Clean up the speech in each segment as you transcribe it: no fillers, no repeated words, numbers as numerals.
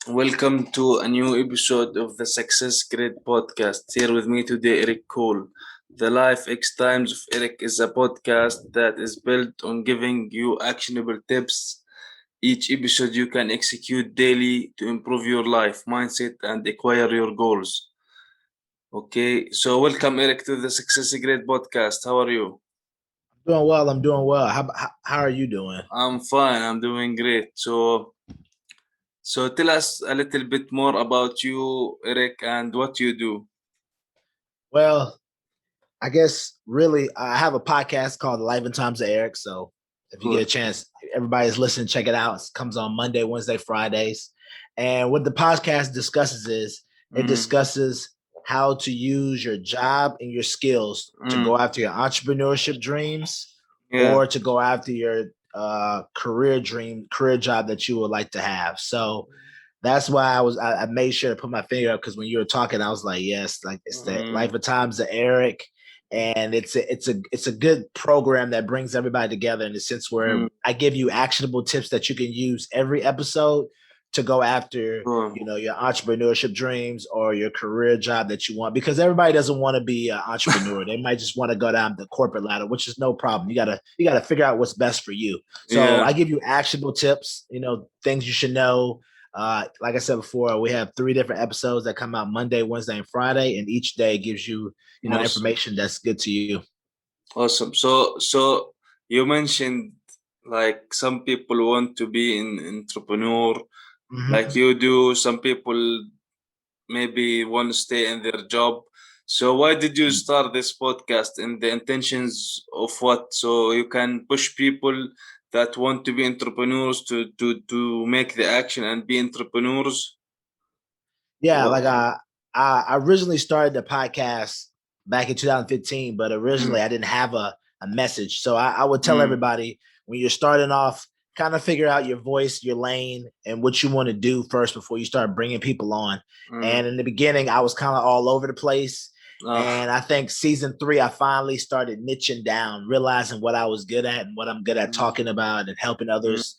Welcome to a new episode of the Success Grid podcast. Here with me today, Eric Cole. The Life X Times of Eric is a podcast that is built on giving you actionable tips. Each episode you can execute daily to improve your life, mindset, and acquire your goals. Okay, so welcome, Eric, to the Success Grid podcast. How are you? Doing well. I'm doing well. How are you doing? I'm fine. I'm doing great. So tell us a little bit more about you, Eric, and what you do. Well, I guess really I have a podcast called The Life and Times of Eric. So if you get a Cool. chance, everybody's listening, check it out. It comes on Monday, Wednesday, Fridays. And what the podcast discusses is it Mm, discusses how to use your job and your skills to mm, go after your entrepreneurship dreams yeah. or to go after your career job that you would like to have. So that's why I made sure to put my finger up because when you were talking, I was like, yes, like it's the Life Mm, of Times of Eric, and it's a good program that brings everybody together in the sense where mm, I give you actionable tips that you can use every episode to go after cool. your entrepreneurship dreams or your career job that you want, because everybody doesn't want to be an entrepreneur. They might just want to go down the corporate ladder, which is no problem. You gotta figure out what's best for you. So Yeah, I give you actionable tips, things you should know. Like I said before, we have 3 different episodes that come out Monday, Wednesday, and Friday, and each day gives you, awesome. information that's good to you. Awesome. So you mentioned like some people want to be an entrepreneur, like Mm-hmm. you do. Some people maybe want to stay in their job. So why did you start this podcast in the intentions of what? So you can push people that want to be entrepreneurs to make the action and be entrepreneurs. Yeah, What? like I originally started the podcast back in 2015, but Mm, originally I didn't have a message. So I would tell mm, everybody when you're starting off, kind of figure out your voice, your lane, and what you want to do first before you start bringing people on. mm. And in the beginning, I was kind of all over the place. Ah, And I think season 3, I finally started niching down, realizing what I was good at and what I'm good at mm, talking about and helping mm, others,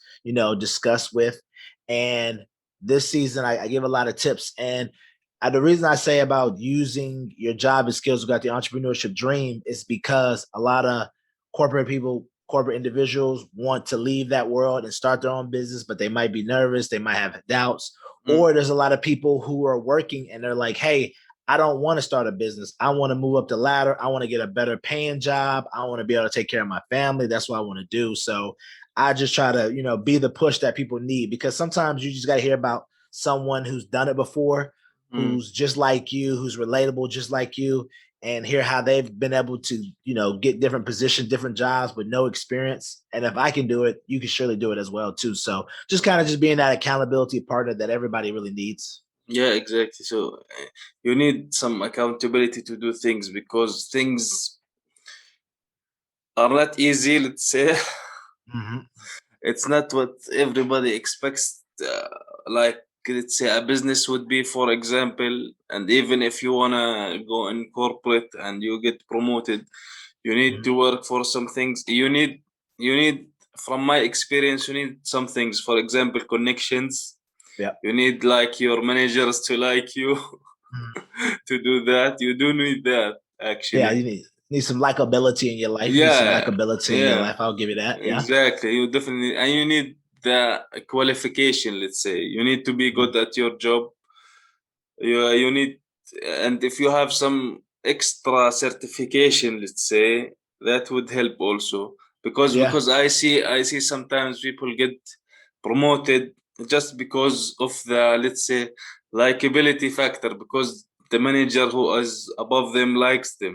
discuss with. And this season, I give a lot of tips. And the reason I say about using your job and skills about the entrepreneurship dream is because a lot of corporate people, corporate individuals want to leave that world and start their own business, but they might be nervous, they might have doubts. mm, Or there's a lot of people who are working and they're like, hey, I don't want to start a business. I want to move up the ladder. I want to get a better paying job. I want to be able to take care of my family. That's what I want to do. So I just try to, be the push that people need, because sometimes you just got to hear about someone who's done it before, mm. who's just like you, who's relatable just like you, and hear how they've been able to, get different positions, different jobs with no experience. And if I can do it, you can surely do it as well too. So just kind of just being that accountability partner that everybody really needs. Yeah, exactly. So you need some accountability to do things because things are not easy, let's say. Mm-hmm. It's not what everybody expects, like let's say a business would be, for example. And even if you want to go in corporate and you get promoted, you need to Mm-hmm. work for some things. You need from my experience, you need some things, for example, connections. Yeah. You need like your managers to like you. Mhm. To do that, you do need that Yeah, actually. you need some likability in your life. You need some Yeah, likability in your yeah, life. I'll give you that. Yeah. exactly. You definitely, and you need the qualification. Let's say you need to be Mhm. good at your job. You need, and if you have some extra certification, let's say, that would help also. Because Yeah. because I see sometimes people get promoted just because of the, let's say, likability factor, because the manager who is above them likes them,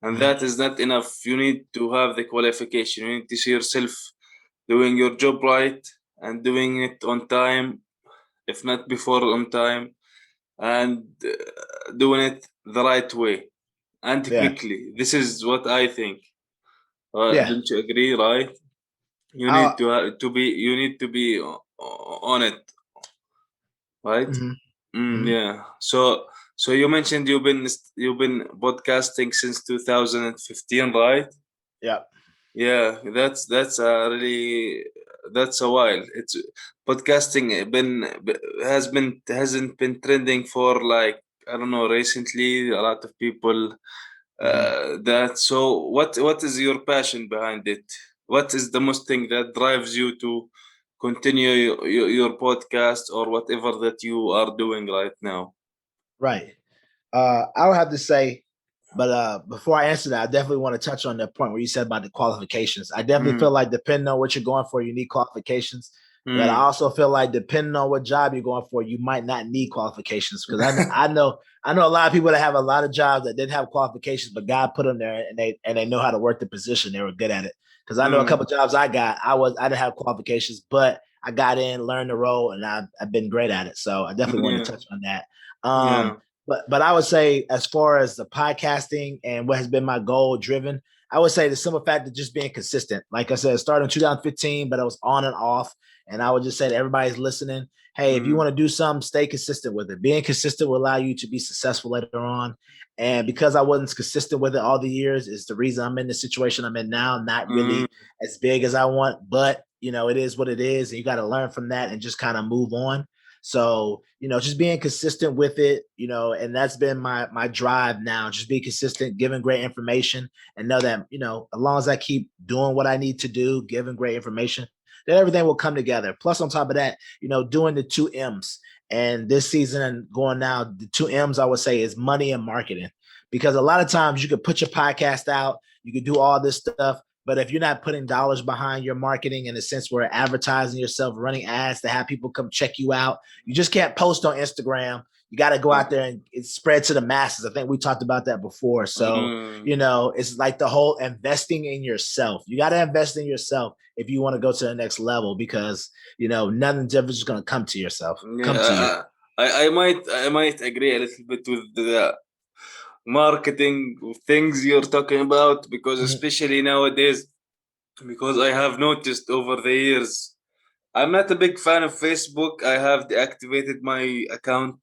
and Mhm. that is not enough. You need to have the qualification. You need to see yourself doing your job right and doing it on time, if not before on time, and doing it the right way and Yeah. quickly. This is what I think. Yeah. Don't you agree? Right? You need I'll, to be. You need to be on it. Right? mhm. Mhm. Yeah. So you mentioned you've been podcasting since 2015, right? Yeah. Yeah. That's a really. that's a while. It's podcasting hasn't been trending for like, I don't know, recently. A lot of people Mhm. that. So what is your passion behind it? What is the most thing that drives you to continue your podcast or whatever that you are doing right now? Right. I would have to say, but before I answer that, I definitely want to touch on that point where you said about the qualifications. I definitely feel Mm, like depending on what you're going for, you need qualifications. But I mm. also feel like depending on what job you're going for, you might not need qualifications because I know a lot of people that have a lot of jobs that didn't have qualifications, but God put them there and they know how to work the position. They were good at it. Because I know a couple Mm, of jobs I didn't have qualifications, but I got in, learned the role, and I've been great at it. So I definitely want to yeah, touch on that. yeah. But I would say as far as the podcasting and what has been my goal driven, I would say the simple fact of just being consistent. Like I said, it started in 2015, but I was on and off. And I would just say to everybody's listening, hey, if you Mm, want to do something, stay consistent with it. Being consistent will allow you to be successful later on. And because I wasn't consistent with it all the years, is the reason I'm in the situation I'm in now. Not mm, really as big as I want, but it is what it is. And you got to learn from that and just kind of move on. So, just being consistent with it, and that's been my drive now. Just be consistent, giving great information, and know that, as long as I keep doing what I need to do, giving great information, then everything will come together. Plus, on top of that, doing the two M's. And this season and going now, the two M's I would say is money and marketing. Because a lot of times you could put your podcast out, you could do all this stuff, but if you're not putting dollars behind your marketing in a sense where advertising yourself, running ads to have people come check you out, you just can't post on Instagram. You got to go out there and spread to the masses. I think we talked about that before. So, mm. it's like the whole investing in yourself. You got to invest in yourself if you want to go to the next level because, nothing's ever just going to come to yourself, come to you. Yeah, I might agree a little bit with the marketing things you're talking about, because Mhm. especially nowadays, because I have noticed over the years, I'm not a big fan of Facebook. I have deactivated my account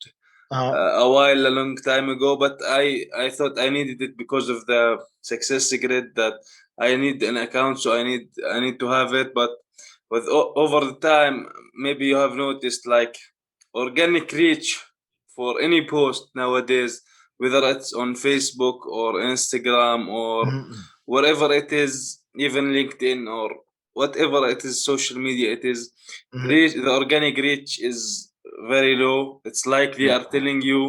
Uh-huh. a long time ago, but I thought I needed it because of the success secret, that I need an account, so I need to have it. But over the time, maybe you have noticed, like, organic reach for any post nowadays, whether it's on Facebook or Instagram or Mhm. wherever it is, even LinkedIn or whatever it is, social media it is, Mhm. the organic reach is very low. It's like they Yeah. are telling you,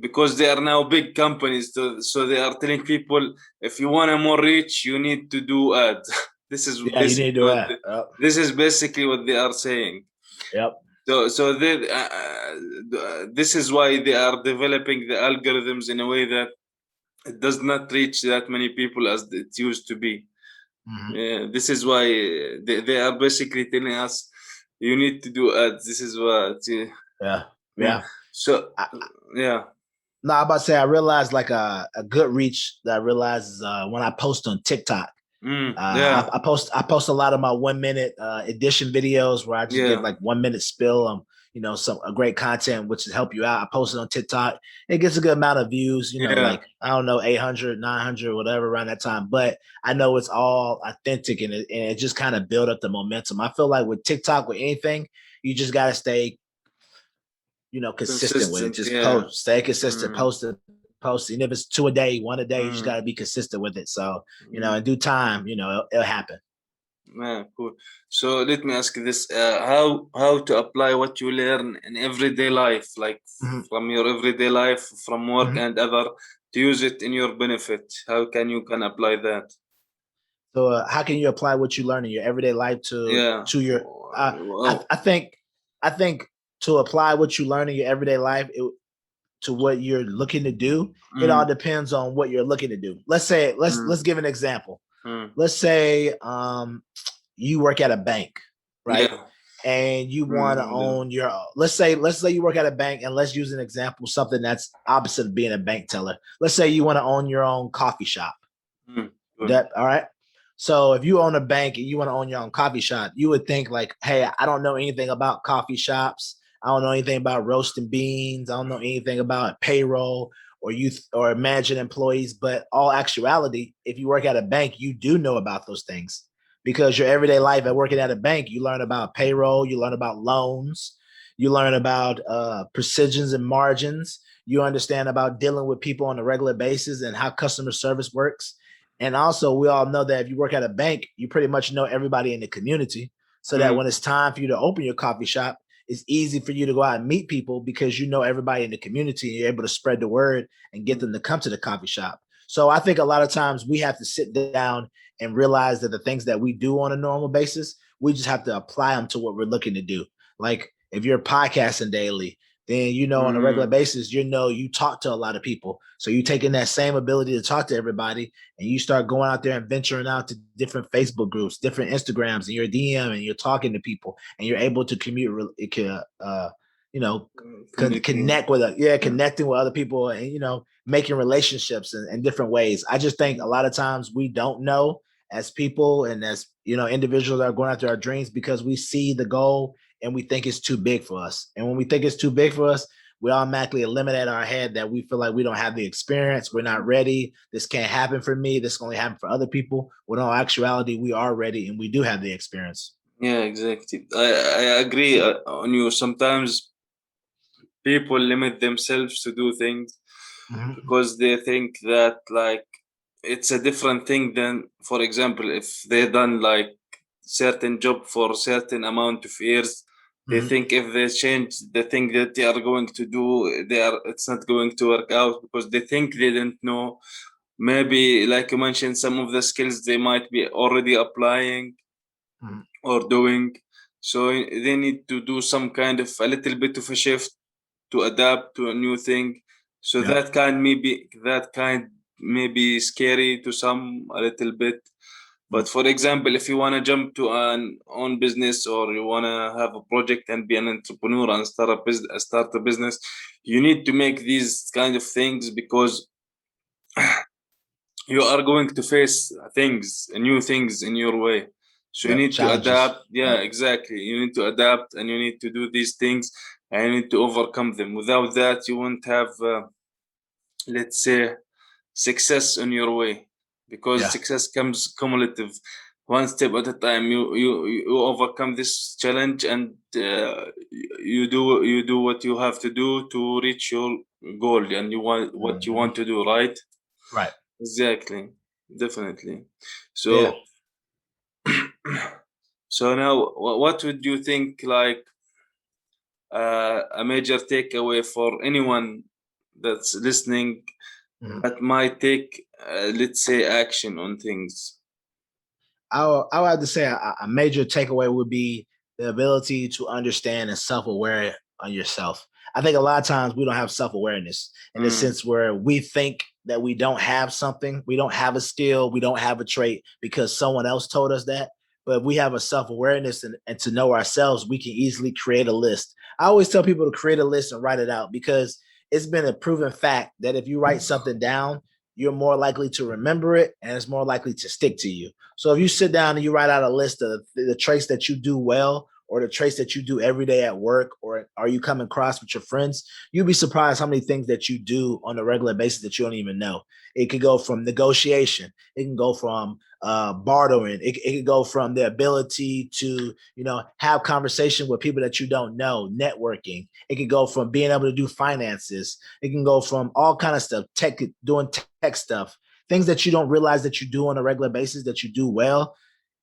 because they are now big companies, so they are telling people, if you want a more reach, you need to do ads. this is Yeah, you need to basically do what that. the, Yep. this is basically what they are saying. Yep. So this is why they are developing the algorithms in a way that it does not reach that many people as it used to be. Mhm. This is why they are basically telling us, you need to do ads. This is what. Yeah. Yeah. Yeah. So yeah. No, I'm about to say I realized like a good reach that I realized is when I post on TikTok. Yeah. I post a lot of my 1 minute edition videos where I just give Yeah. like 1 minute spill on some a great content which will help you out. I post it on TikTok. It gets a good amount of views, Yeah. like I don't know 800, 900, whatever around that time. But I know it's all authentic and it just kind of build up the momentum. I feel like with TikTok with anything, you just got to stay consistent with it. Consistent. Just Yeah. stay consistent, Mm, post. And if it's two a day, one a day, you just got mm, to be consistent with it. So, mm. in due time, it'll happen. Yeah, cool. So let me ask you this: how to apply what you learn in everyday life, like Mhm, from your everyday life, from work mhm. and other, to use it in your benefit? How can apply that? So, how can you apply what you learn in your everyday life to Yeah. to your? Wow. I think to apply what you learn in your everyday life to what you're looking to do, it all Mm, depends on what you're looking to do. Let's mm, give an example. mm. Let's say you work at a bank, right? Yeah. And you want to Yeah. own your let's say you work at a bank and let's use an example, something that's opposite of being a bank teller. Let's say you want to own your own coffee shop. Mm, good. That all right? So if you own a bank and you want to own your own coffee shop, you would think like, hey, I don't know anything about coffee shops. I don't know anything about roasting beans. I don't know anything about payroll or youth or managing employees. But all actuality, if you work at a bank, you do know about those things. because your everyday life at working at a bank, you learn about payroll, you learn about loans, you learn about precisions and margins. You understand about dealing with people on a regular basis and how customer service works. And also, we all know that if you work at a bank, you pretty much know everybody in the community. So that Mm, when it's time for you to open your coffee shop, it's easy for you to go out and meet people because you know everybody in the community and you're able to spread the word and get them to come to the coffee shop. So I think a lot of times we have to sit down and realize that the things that we do on a normal basis, we just have to apply them to what we're looking to do. Like if you're podcasting daily, then you know on a regular mm, basis, you know you talk to a lot of people. So you taking that same ability to talk to everybody and you start going out there and venturing out to different Facebook groups, different Instagrams, and you're DM and you're talking to people and you're able to commute, you know, communicating. connect with Yeah. connecting with other people and making relationships in different ways. I just think a lot of times we don't know as people and as individuals that are going after our dreams because we see the goal and we think it's too big for us. And when we think it's too big for us, we automatically eliminate our head that we feel like we don't have the experience, we're not ready, this can't happen for me, this can only happen for other people. When in actuality, we are ready and we do have the experience. Yeah, exactly. I agree on you. Sometimes people limit themselves to do things Mhm. because they think that like it's a different thing than, for example, if they done like certain job for certain amount of years, they Mhm. think if they change the thing that they are going to do, it's not going to work out because they think they didn't know. Maybe like you mentioned, some of the skills they might be already applying Mhm. or doing. So they need to do some kind of a little bit of a shift to adapt to a new thing. So Yep. that kind may be scary to some a little bit. Mhm. But for example, if you want to jump to an own business or you want to have a project and be an entrepreneur and start a business, you need to make these kind of things because you are going to face new things in your way. So you Yep. need to Challenges. adapt. Yeah, Yep. exactly. You need to adapt and you need to do these things and you need to overcome them. Without that, you won't have, let's say, success on your way because Yeah. success comes cumulative. One step at a time, you overcome this challenge and you do what you have to do to reach your goal and you want what you Mhm. want to do, right? Right. Exactly, definitely. Yeah. So, so now, what would you think like a major takeaway for anyone that's listening Mhm. that might take, let's say, action on things? I would have to say a major takeaway would be the ability to understand and self-aware on yourself. I think a lot of times we don't have self-awareness in the Mm, sense where we think that we don't have something, we don't have a skill, we don't have a trait because someone else told us that. But if we have a self-awareness and to know ourselves, we can easily create a list. I always tell people to create a list and write it out because it's been a proven fact that if you write something down, you're more likely to remember it and it's more likely to stick to you. So if you sit down and you write out a list of the traits that you do well or the traits that you do every day at work or are you come across with your friends, you'd be surprised how many things that you do on a regular basis that you don't even know. It could go from negotiation. It can go from bartering. It could go from the ability to, have conversation with people that you don't know, networking. It could go from being able to do finances. It can go from all kind of stuff, doing tech stuff, things that you don't realize that you do on a regular basis that you do well,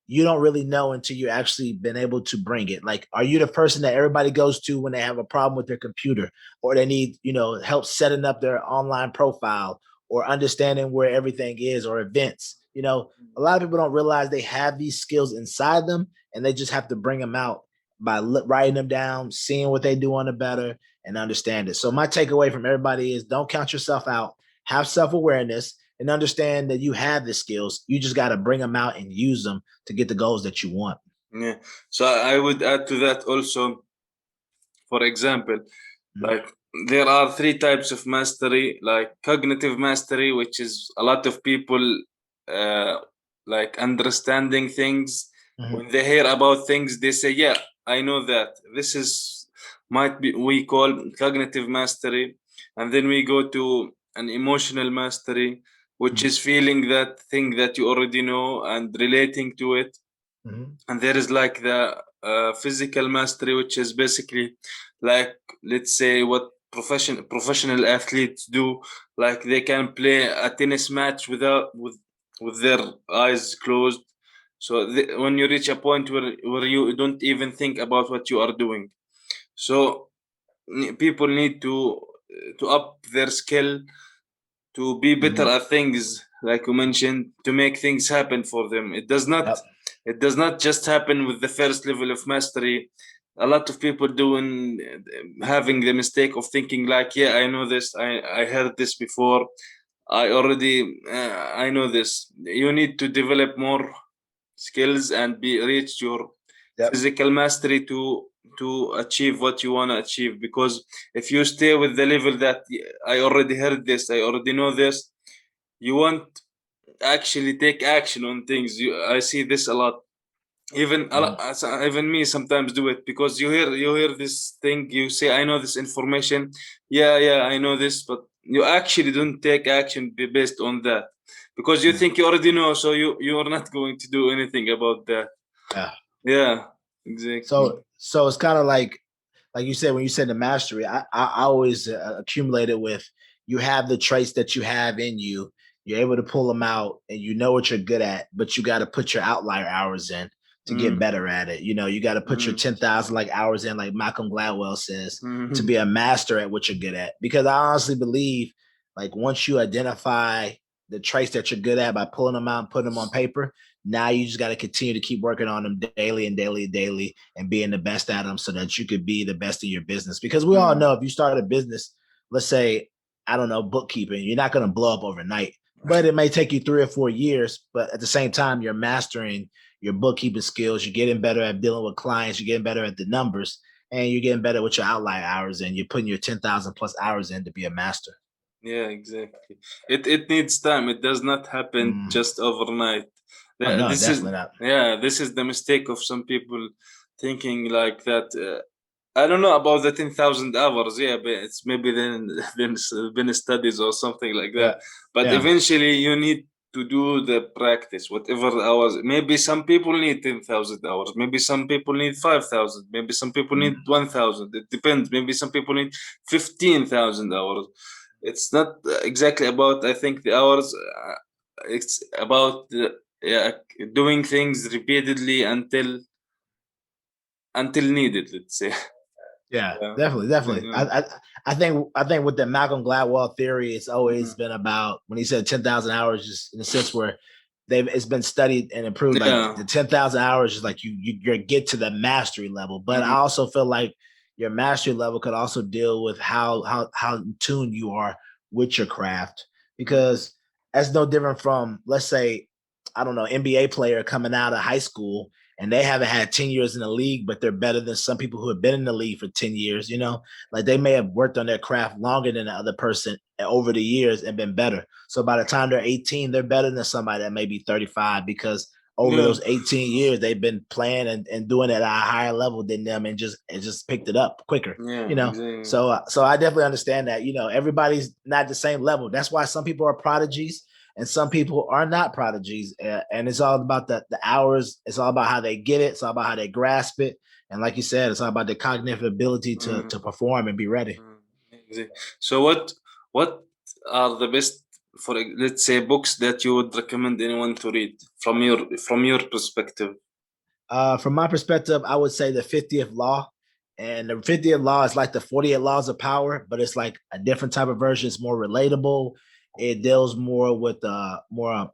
you don't really know until you actually been able to bring it. Like, are you the person that everybody goes to when they have a problem with their computer or they need, help setting up their online profile or understanding where everything is or events? A lot of people don't realize they have these skills inside them and they just have to bring them out by writing them down, seeing what they do on the better and understand it. So my takeaway from everybody is don't count yourself out, have self-awareness and understand that you have the skills. You just got to bring them out and use them to get the goals that you want. yeah. So I would add to that also, for example, Mhm. like there are three types of mastery, like cognitive mastery, which is a lot of people uh, like understanding things. Mhm. When they hear about things, they say, "Yeah, I know that." This is might be we call cognitive mastery, and then we go to an emotional mastery, which Mhm. is feeling that thing that you already know and relating to it. Mhm. and there is like the physical mastery, which is basically like, let's say, what professional athletes do. Like they can play a tennis match with their eyes closed. So when you reach a point where you don't even think about what you are doing. So people need to up their skill, to be better Mhm. at things, like you mentioned, to make things happen for them. Yep. It does not just happen with the first level of mastery. A lot of people doing having the mistake of thinking like, yeah, I know this, I heard this before, I already I know this. You need to develop more skills and be reach your Yep. physical mastery to achieve what you want to achieve. Because if you stay with the level that I already heard this, I already know this, you won't actually take action on things. I see this a lot. Mhm. Even me sometimes do it, because you hear this thing, you say, I know this information, yeah, I know this, but you actually don't take action based on that, because you Mhm. think you already know, so you're not going to do anything about that. Yeah. Yeah, exactly. So it's kind of like you said, when you said the mastery, I always accumulated with, you have the traits that you have in you, you're able to pull them out, and you know what you're good at, but you got to put your outlier hours in to get Mm, better at it. You know, you got to put your mm, 10,000 like hours in, like Malcolm Gladwell says, to mm, be a master at what you're good at. Because I honestly believe, like, once you identify the traits that you're good at by pulling them out and putting them on paper, now you just got to continue to keep working on them daily and daily and daily, and being the best at them so that you could be the best in your business. Because we all mm. know, if you start a business, let's say, I don't know, bookkeeping, you're not going to blow up overnight, but it may take you 3 or 4 years. But at the same time, you're mastering your bookkeeping skills. You're getting better at dealing with clients. You're getting better at the numbers, and you're getting better with your outlier hours. And you're putting your 10,000 plus hours in to be a master. Yeah, exactly. It needs time. It does not happen Mm. just overnight. Oh, no, This is, definitely not. yeah, this is the mistake of some people, thinking like that. I don't know about the 10,000 hours. Yeah, but it's maybe then been studies or something like that. Yeah. But Yeah. eventually, you need to do the practice, whatever hours. Maybe some people need 10,000 hours. Maybe some people need 5,000. Maybe some people need Mm. 1,000. It depends. Maybe some people need 15,000 hours. It's not exactly about, I think, the hours. It's about yeah, doing things repeatedly until needed, let's say. Yeah, Yeah. definitely, definitely. Yeah. I think with the Malcolm Gladwell theory, it's always Mhm. been about, when he said 10,000 hours, just in a sense where it's been studied and improved. Like, Yeah. the 10,000 hours is like you get to the mastery level. But I Mhm. also feel like your mastery level could also deal with how in tune you are with your craft, because that's no different from, let's say, I don't know, NBA player coming out of high school, and they haven't had 10 years in the league, but they're better than some people who have been in the league for 10 years. Like, they may have worked on their craft longer than the other person over the years and been better. So by the time they're 18, they're better than somebody that may be 35, because over Yeah. those 18 years, they've been playing and doing it at a higher level than them, and just picked it up quicker. Yeah. Exactly. So I definitely understand that. Everybody's not the same level. That's why some people are prodigies and some people are not prodigies. And it's all about the hours. It's all about how they get it. It's all about how they grasp it. And like you said, it's all about the cognitive ability to Mm, to perform and be ready. mm, exactly. So what are the best, for let's say, books that you would recommend anyone to read from your perspective? From my perspective, I would say the 50th law. And the 50th law is like the 48 laws of power, but it's like a different type of version. It's more relatable. It deals more with more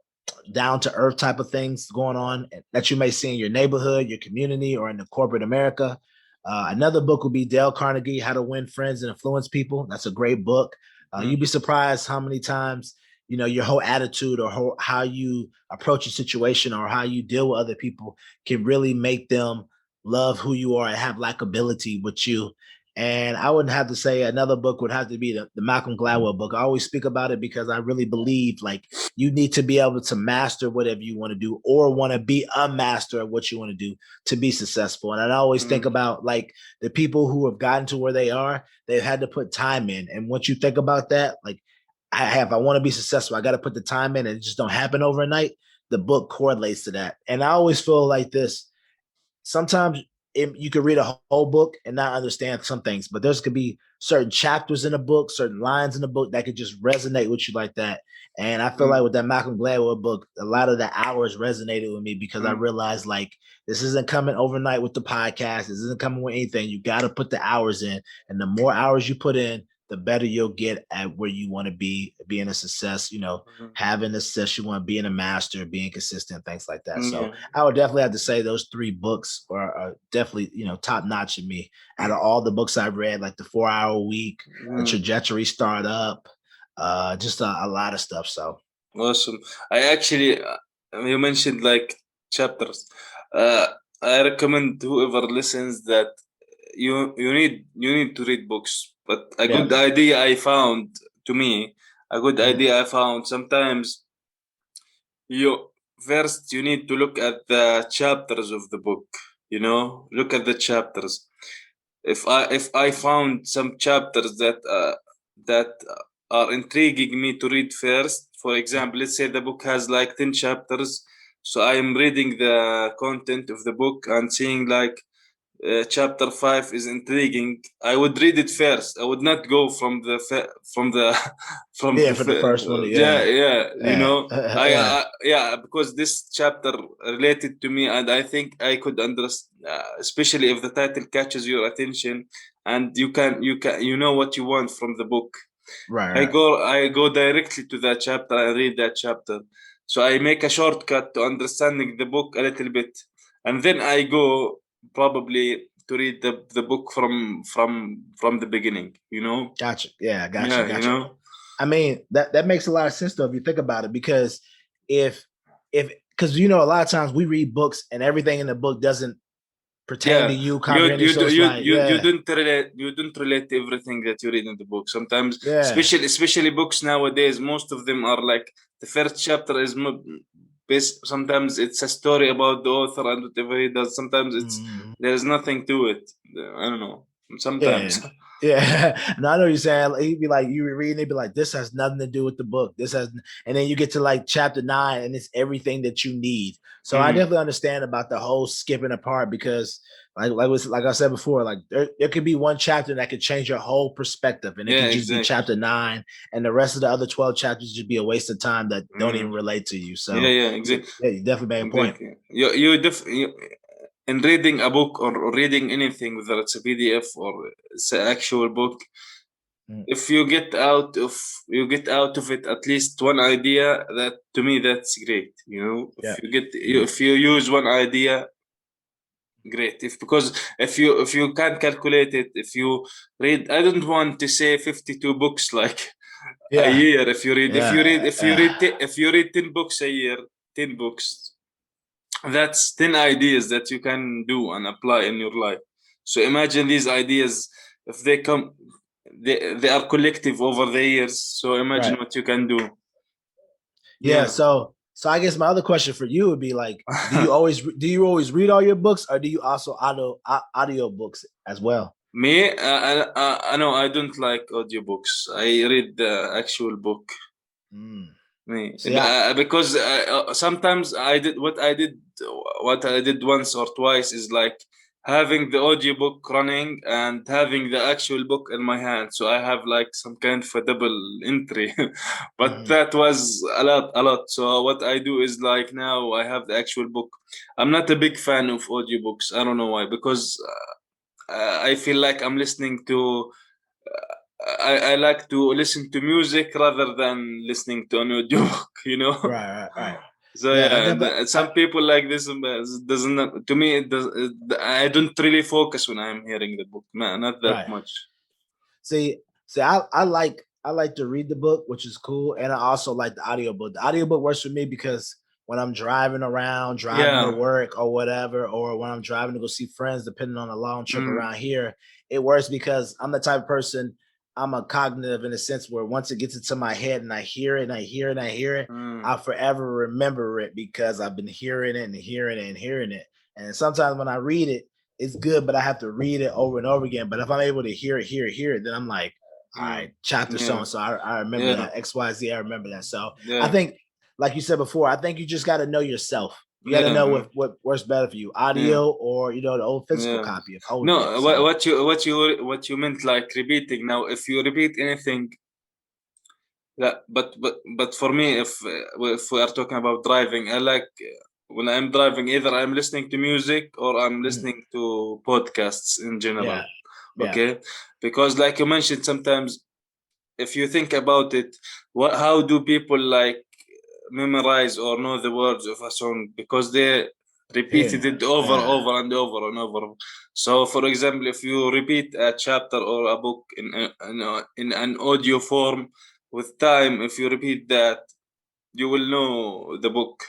down to earth type of things going on that you may see in your neighborhood, your community, or in the corporate America. Another book would be Dale Carnegie, How to Win Friends and Influence People. That's a great book. Mm, You'd be surprised how many times, your whole attitude, or how you approach a situation, or how you deal with other people, can really make them love who you are and have likability with you. And I would have to say another book would have to be the Malcolm Gladwell book. I always speak about it because I really believe, like, you need to be able to master whatever you want to do, or want to be a master of what you want to do to be successful. And I always think mm, about, like, the people who have gotten to where they are, they've had to put time in. And once you think about that, like, I want to be successful, I got to put the time in, and it just don't happen overnight. The book correlates to that. And I always feel like this: sometimes you could read a whole book and not understand some things, but there's could be certain chapters in a book, certain lines in the book that could just resonate with you like that. And I feel like Mm, with that Malcolm Gladwell book, a lot of the hours resonated with me because I mm, realized like this isn't coming overnight with the podcast. This isn't coming with anything. You got to put the hours in, and the more hours you put in, the better you'll get at where you want to be, being a success. mm, Having the success you want, being a master, being consistent, things like that. So yeah. I would definitely have to say those three books are definitely top notch in me. Out of all the books I've read, like the 4 Hour Week, the Mm, Trajectory Startup, just a lot of stuff. So awesome. I actually, you mentioned like chapters. Uh, I recommend whoever listens that you need to read books. But a yeah, good idea I found to me, a good mhm. idea I found sometimes you first you need to look at the chapters of the book. Look at the chapters. If I found some chapters that are intriguing me to read first. For example, let's say the book has like 10 chapters, so I am reading the content of the book and seeing like chapter 5 is intriguing. I would read it first. I would not go from the from Yeah, the for the first one, yeah, yeah, yeah, yeah, yeah, yeah, because this chapter related to me, and I think I could understand, especially if the title catches your attention and you know what you want from the book. right, I right, go I go directly to that chapter and read that chapter. So I make a shortcut to understanding the book a little bit. And then I go probably to read the book from the beginning, you know? gotcha, yeah, gotcha, Yeah, you gotcha. know? I mean, that makes a lot of sense though if you think about it, because if because a lot of times we read books and everything in the book doesn't pertain to Yeah. you You comprehending. you So do- it's like, yeah, you don't relate to everything that you read in the book. Sometimes, yeah, especially books nowadays, most of them are like the first chapter is based. Sometimes it's a story about the author and whatever he does. Sometimes there's nothing to it. I don't know. yeah, Sometimes. yeah. And I know you're saying he'd be like, you reading, it'd be like, this has nothing to do with the book. And then you get to like chapter 9, and it's everything that you need. So I Mm, definitely understand about the whole skipping apart because, like I said before, like there could be one chapter that could change your whole perspective, and it yeah, could just be exactly. chapter 9, and the rest of the other 12 chapters just be a waste of time that don't even Mm, relate to you. yeah, So yeah, exactly. yeah, you definitely made a point. Exactly. In reading a book or reading anything, whether it's a PDF or it's an actual book, Mm, if you get out of it at least one idea, that to me that's great. yeah. If you use one idea, great. If you can't calculate it, if you read, I don't want to say 52 books like a Yeah. year. If you read if you Yeah. read if you read if you read 10 books a year, 10 books, that's 10 ideas that you can do and apply in your life. So imagine these ideas, if they come, they are collective over the years, so imagine Right. what you can do. Yeah. Yeah. So I guess my other question for you would be like, do you always read all your books, or do you also audio books as well? Me, I know I don't like audiobooks. I read the actual book. Mm. Me, See, I because sometimes what I did once or twice is like having the audiobook running and having the actual book in my hand. So I have like some kind of a double entry, but mhm. that was a lot. So what I do is like now I have the actual book. I'm not a big fan of audiobooks. I don't know why, because I feel like I'm listening to I like to listen to music rather than listening to an audiobook, you know? Right, right, right. So Yeah, I yeah, definitely. some people like this doesn't to me it does I don't really focus when I'm hearing the book. No, not that Right. much. See, I like to read the book, which is cool, and I also like the audiobook. The audiobook works for me because when I'm driving around, driving to Yeah. work or whatever, or when I'm driving to go see friends, depending on a long trip Mm, around here, it works because I'm the type of person. I'm a cognitive in a sense where once it gets into my head and I hear it and I hear it and I hear it, mm, I'll forever remember it because I've been hearing it and hearing it and hearing it. And sometimes when I read it, it's good, but I have to read it over and over again. But if I'm able to hear it, then I'm like, all mm. right, chapter so Yeah. and so. I remember Yeah. that XYZ. I remember that. So I Yeah. think, like you said before, I think you just got to know yourself. You got to know yeah, what works better for you, yeah, audio or the old physical yeah. copy of holding it. No, So what you meant like repeating. Now, if you repeat anything, but for me, if we are talking about driving, I like when I'm driving, either I'm listening to music or I'm mhm, listening to podcasts in general. yeah, yeah, Okay, because like you mentioned, sometimes if you think about it, how do people like memorize or know the words of a song? Because they repeated hearing, it over, yeah, over and over and over. So, for example, if you repeat a chapter or a book in an audio form, with time, if you repeat that, you will know the book.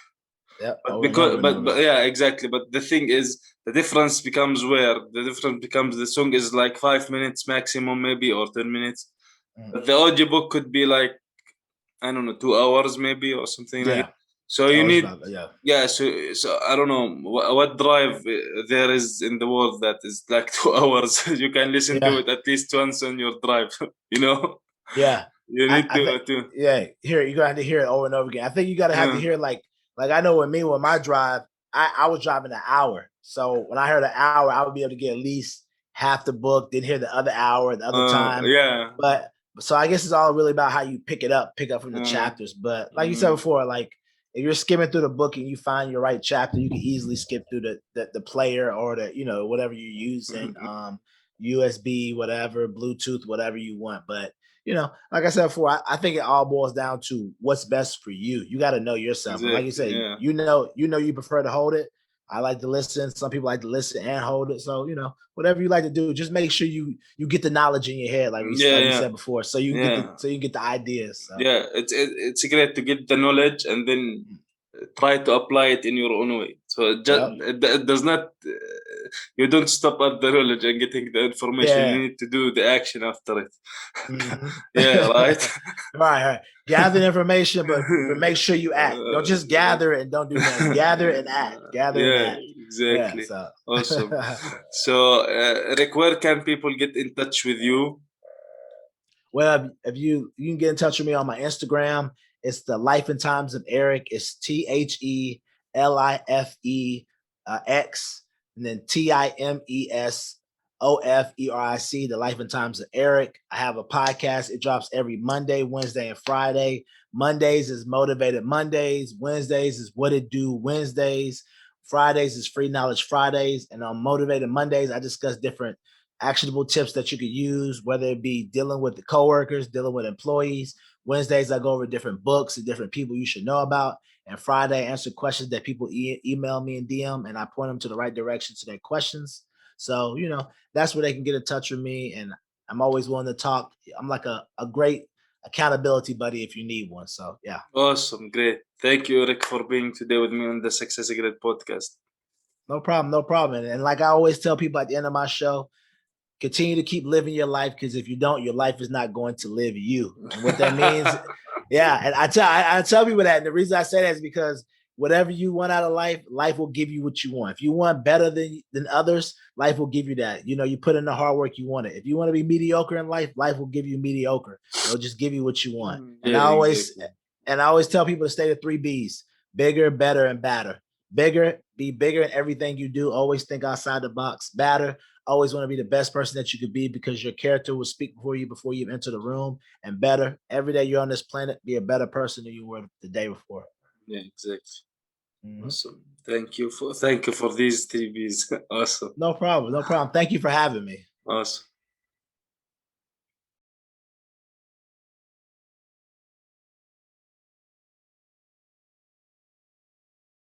yep, But over and over because, and over. but yeah, exactly. But the thing is, the difference becomes where the difference becomes the song is like 5 minutes maximum, maybe, or 10 minutes. Mhm. But the audiobook could be like, I don't know, 2 hours maybe or something like. Yeah, So you oh, it's need, about yeah. yeah. So I don't know what drive there is in the world that is like 2 hours. You can listen to Yeah, it at least once on your drive. You know, yeah. you need I think to. yeah, you're gonna have to hear it over and over again. I think you gotta have to Yeah. hear like I know with me with my drive, I was driving an hour. So when I heard an hour, I would be able to get at least half the book, then hear the other hour, the other time. Yeah. But so I guess it's all really about how you pick up from the Uh, chapters. But like you said mm, before, like if you're skimming through the book and you find your right chapter, you can easily skip through the player or the whatever you're using, USB, whatever, Bluetooth, whatever you want. But like I said before, I think it all boils down to what's best for you. You got to know yourself, and like you exactly. say, Yeah. you prefer to hold it. I like to listen. Some people like to listen and hold it. So whatever you like to do, just make sure you get the knowledge in your head, Yeah. like we Yeah. said before, so you can get Yeah. the ideas. So Yeah. It's great to get the knowledge and then try to apply it in your own way. So yep, it does not. You don't stop at the knowledge and getting the information. You yeah. need to do the action after it. Mhm. Yeah, right. Right. Gather information, but make sure you act. Don't just gather it and don't do nothing. Gather and act. Gather and Yeah, act. Yeah. exactly. So, Awesome. So, Rick, where can people get in touch with you? well, if you can get in touch with me on my Instagram, it's the Life and Times of Eric. It's TheLifeX and then TimeSoferic. The Life and Times of Eric. I have a podcast. It drops every Monday, Wednesday, and Friday. Mondays is Motivated Mondays. Wednesdays is What It Do Wednesdays. Fridays is Free Knowledge Fridays. And on Motivated Mondays, I discuss different actionable tips that you could use, whether it be dealing with the coworkers, dealing with employees. Wednesdays, I go over different books and different people you should know about. And Friday, I answer questions that people email me and DM, and I point them to the right direction to their questions. So, that's where they can get in touch with me. And I'm always willing to talk. I'm like a great accountability buddy if you need one. So, yeah, Awesome, great. Thank you, Rick, for being today with me on the Success Grid podcast. no problem, no problem. And like I always tell people at the end of my show, continue to keep living your life, because if you don't, your life is not going to live you. And what that means, yeah. And I tell people that. And the reason I say that is because whatever you want out of life, life will give you what you want. If you want better than others, life will give you that. You put in the hard work, you want it. If you want to be mediocre in life, life will give you mediocre. It'll just give you what you want. And Yeah, exactly. I always tell people to stay the 3 B's: bigger, better, and badder. Bigger, be bigger in everything you do. Always think outside the box. Badder, always want to be the best person that you could be, because your character will speak before you enter the room. And better, every day you're on this planet, be a better person than you were the day before. Yeah, exactly. Mhm. Awesome. Thank you for these TVs. Awesome. No problem. No problem. Thank you for having me. Awesome.